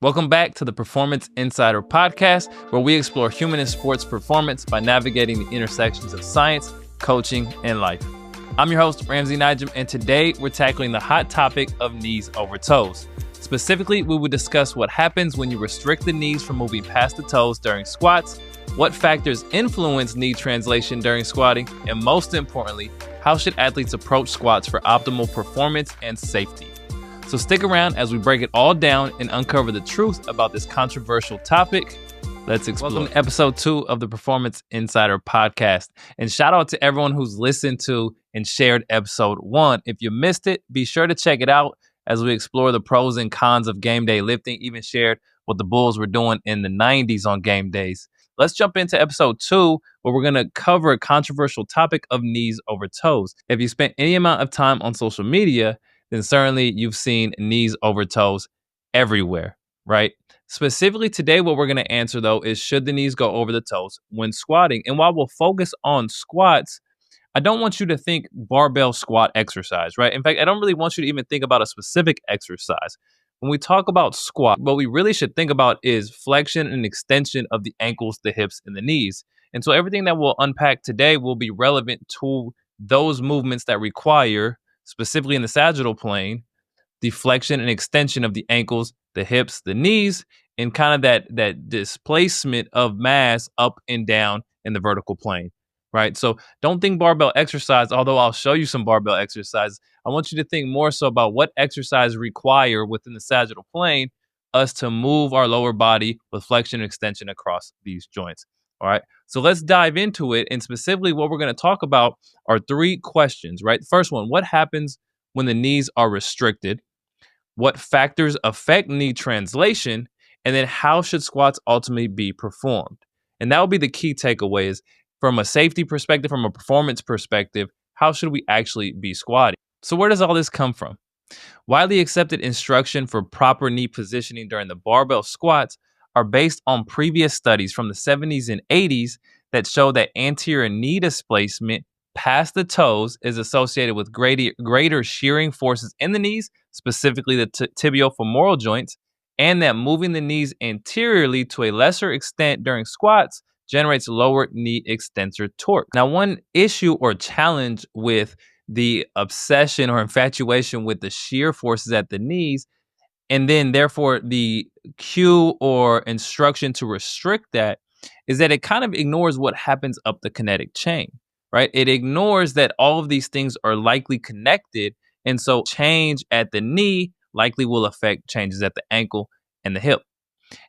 Welcome back to the Performance Insider podcast, where we explore human and sports performance by navigating the intersections of science, coaching, and life. I'm your host, Ramsey, and today we're tackling the hot topic of knees over toes. Specifically, we will discuss what happens when you restrict the knees from moving past the toes during squats, what factors influence knee translation during squatting, and most importantly, how should athletes approach squats for optimal performance and safety. So stick around as we break it all down and uncover the truth about this controversial topic. Let's explore. Welcome to episode 2 of the Performance Insider podcast. And shout out to everyone who's listened to and shared episode 1. If you missed it, be sure to check it out as we explore the pros and cons of game day lifting, even shared what the Bulls were doing in the 90s on game days. Let's jump into episode 2, where we're going to cover a controversial topic of knees over toes. If you spent any amount of time on social media, then certainly you've seen knees over toes everywhere, right? Specifically today, what we're going to answer, though, is should the knees go over the toes when squatting? And while we'll focus on squats, I don't want you to think barbell squat exercise, right? In fact, I don't really want you to even think about a specific exercise. When we talk about squat, what we really should think about is flexion and extension of the ankles, the hips, and the knees. And so everything that we'll unpack today will be relevant to those movements that require, specifically in the sagittal plane, the flexion and extension of the ankles, the hips, the knees, and kind of that displacement of mass up and down in the vertical plane, right? So don't think barbell exercise, although I'll show you some barbell exercises. I want you to think more so about what exercise require within the sagittal plane us to move our lower body with flexion and extension across these joints. All right, so let's dive into it. And specifically, what we're going to talk about are 3 questions, right? First one, what happens when the knees are restricted? What factors affect knee translation? And then how should squats ultimately be performed? And that will be the key takeaways from a safety perspective, from a performance perspective. How should we actually be squatting? So where does all this come from? Widely accepted instruction for proper knee positioning during the barbell squats are based on previous studies from the 70s and 80s that show that anterior knee displacement past the toes is associated with greater shearing forces in the knees, specifically the tibial-femoral joints, and that moving the knees anteriorly to a lesser extent during squats generates lower knee extensor torque. Now, one issue or challenge with the obsession or infatuation with the shear forces at the knees, and then therefore the cue or instruction to restrict that, is that it kind of ignores what happens up the kinetic chain, right? It ignores that all of these things are likely connected. And so change at the knee likely will affect changes at the ankle and the hip.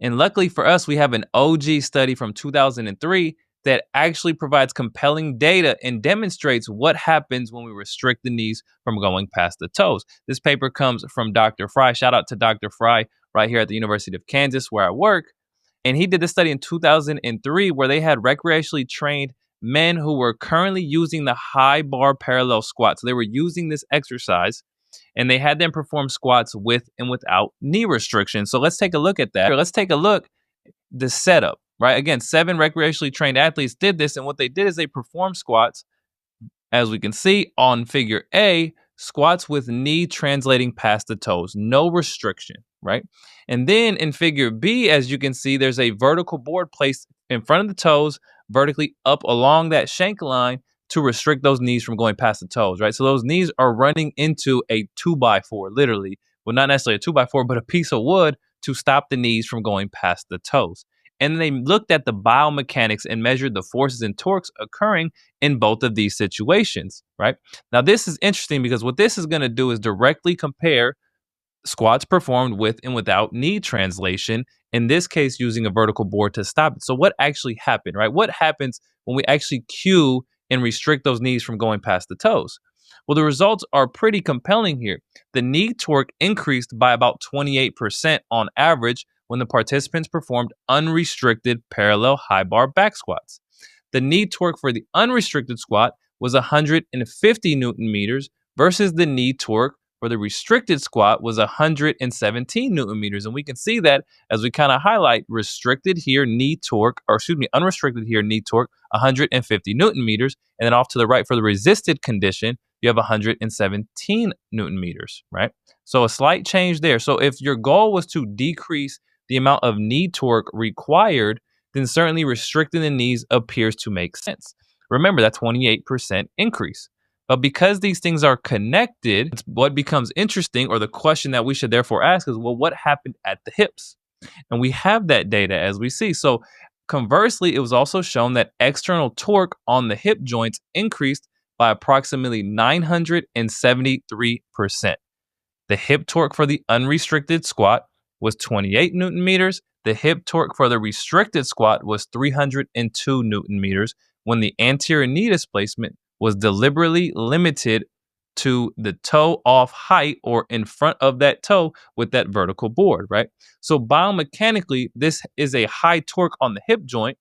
And luckily for us, we have an OG study from 2003 that actually provides compelling data and demonstrates what happens when we restrict the knees from going past the toes. This paper comes from Dr. Fry. Shout out to Dr. Fry right here at the University of Kansas, where I work. And he did this study in 2003 where they had recreationally trained men who were currently using the high bar parallel squat. So they were using this exercise and they had them perform squats with and without knee restriction. So let's take a look at that. Let's take a look at the setup. Right. Again, 7 recreationally trained athletes did this. And what they did is they performed squats, as we can see on figure A, squats with knee translating past the toes, no restriction. Right. And then in figure B, as you can see, there's a vertical board placed in front of the toes, vertically up along that shank line to restrict those knees from going past the toes. Right. So those knees are running into a 2x4, literally. Well, not necessarily a 2x4, but a piece of wood to stop the knees from going past the toes. And they looked at the biomechanics and measured the forces and torques occurring in both of these situations, right? Now, this is interesting because what this is going to do is directly compare squats performed with and without knee translation, in this case, using a vertical board to stop it. So what actually happened, right? What happens when we actually cue and restrict those knees from going past the toes? Well, the results are pretty compelling here. The knee torque increased by about 28% on average when the participants performed unrestricted parallel high bar back squats. The knee torque for the unrestricted squat was 150 Newton meters versus the knee torque for the restricted squat was 117 Newton meters. And we can see that as we kind of highlight unrestricted here, knee torque, 150 Newton meters. And then off to the right for the resisted condition, you have 117 Newton meters, right? So a slight change there. So if your goal was to decrease the amount of knee torque required, then certainly restricting the knees appears to make sense. Remember that 28% increase. But because these things are connected, what becomes interesting, or the question that we should therefore ask is, well, what happened at the hips? And we have that data as we see. So conversely, it was also shown that external torque on the hip joints increased by approximately 973%. The hip torque for the unrestricted squat was 28 Newton meters. The hip torque for the restricted squat was 302 Newton meters, when the anterior knee displacement was deliberately limited to the toe off height, or in front of that toe with that vertical board, right? So biomechanically, this is a high torque on the hip joint,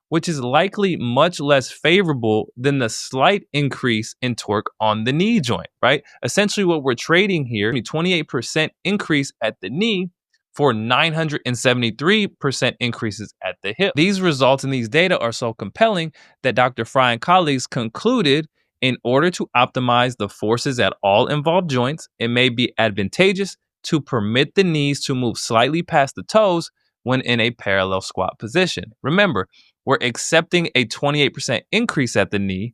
which is likely much less favorable than the slight increase in torque on the knee joint, right? Essentially, what we're trading here, a 28% increase at the knee for 973% increases at the hip. These results in these data are so compelling that Dr. Fry and colleagues concluded, in order to optimize the forces at all involved joints, it may be advantageous to permit the knees to move slightly past the toes when in a parallel squat position. Remember, we're accepting a 28% increase at the knee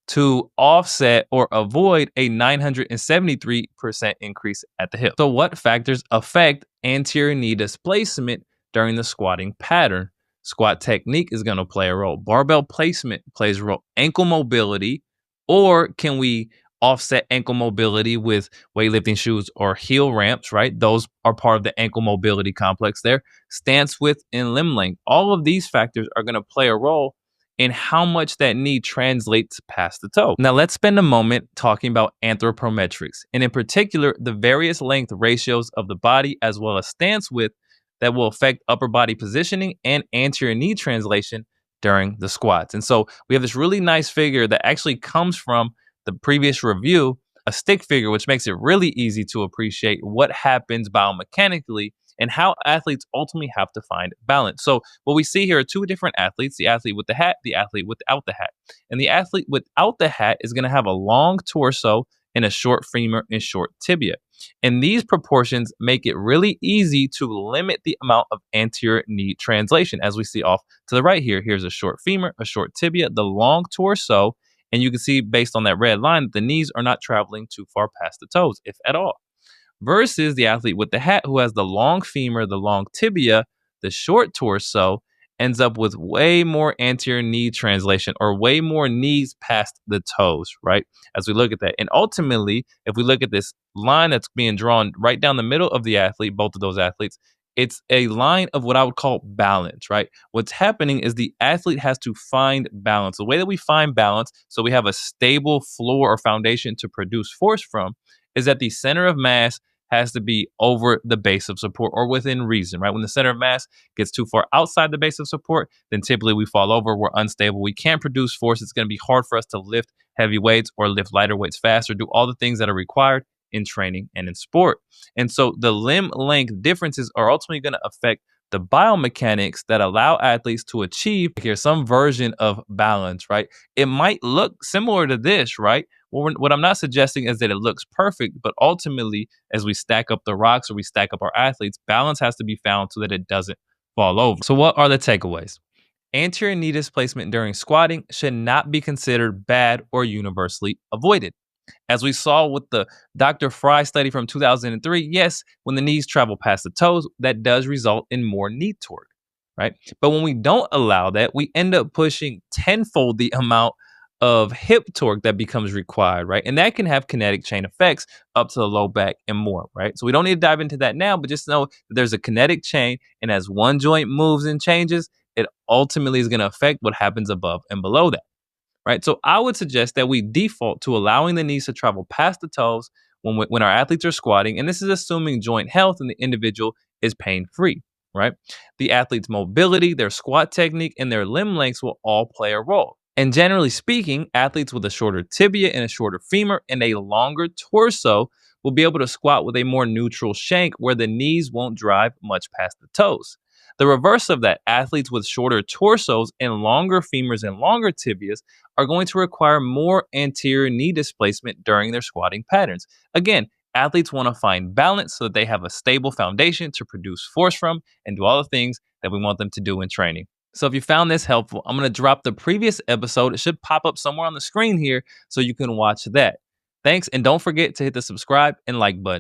to offset or avoid a 973% increase at the hip. So what factors affect anterior knee displacement during the squatting pattern? Squat technique is going to play a role. Barbell placement plays a role. Ankle mobility, or can we offset ankle mobility with weightlifting shoes or heel ramps, right? Those are part of the ankle mobility complex there. Stance width and limb length. All of these factors are going to play a role in how much that knee translates past the toe. Now let's spend a moment talking about anthropometrics, and in particular, the various length ratios of the body as well as stance width that will affect upper body positioning and anterior knee translation during the squats. And so we have this really nice figure that actually comes from the previous review, a stick figure, which makes it really easy to appreciate what happens biomechanically and how athletes ultimately have to find balance. So what we see here are two different athletes, the athlete with the hat, the athlete without the hat. And the athlete without the hat is going to have a long torso and a short femur and short tibia. And these proportions make it really easy to limit the amount of anterior knee translation. As we see off to the right here, here's a short femur, a short tibia, the long torso, and you can see based on that red line that the knees are not traveling too far past the toes, if at all. Versus the athlete with the hat, who has the long femur, the long tibia, the short torso, ends up with way more anterior knee translation, or way more knees past the toes, right? As we look at that. And ultimately, if we look at this line that's being drawn right down the middle of the athlete, both of those athletes, it's a line of what I would call balance, right? What's happening is the athlete has to find balance. The way that we find balance, so we have a stable floor or foundation to produce force from, is that the center of mass has to be over the base of support, or within reason, right? When the center of mass gets too far outside the base of support, then typically we fall over, we're unstable, we can't produce force. It's going to be hard for us to lift heavy weights or lift lighter weights faster, do all the things that are required in training and in sport. And so the limb length differences are ultimately going to affect the biomechanics that allow athletes to achieve here some version of balance, right? It might look similar to this, right? Well, what I'm not suggesting is that it looks perfect, but ultimately, as we stack up the rocks or we stack up our athletes, balance has to be found so that it doesn't fall over. So what are the takeaways? Anterior knee displacement during squatting should not be considered bad or universally avoided. As we saw with the Dr. Fry study from 2003, yes, when the knees travel past the toes, that does result in more knee torque, right? But when we don't allow that, we end up pushing tenfold the amount of hip torque that becomes required, right? And that can have kinetic chain effects up to the low back and more, right? So we don't need to dive into that now, but just know that there's a kinetic chain, and as one joint moves and changes, it ultimately is going to affect what happens above and below that. Right. So I would suggest that we default to allowing the knees to travel past the toes when our athletes are squatting. And this is assuming joint health and the individual is pain-free, right? The athlete's mobility, their squat technique, and their limb lengths will all play a role. And generally speaking, athletes with a shorter tibia and a shorter femur and a longer torso will be able to squat with a more neutral shank where the knees won't drive much past the toes. The reverse of that, athletes with shorter torsos and longer femurs and longer tibias are going to require more anterior knee displacement during their squatting patterns. Again, athletes want to find balance so that they have a stable foundation to produce force from and do all the things that we want them to do in training. So if you found this helpful, I'm going to drop the previous episode. It should pop up somewhere on the screen here so you can watch that. Thanks, and don't forget to hit the subscribe and like button.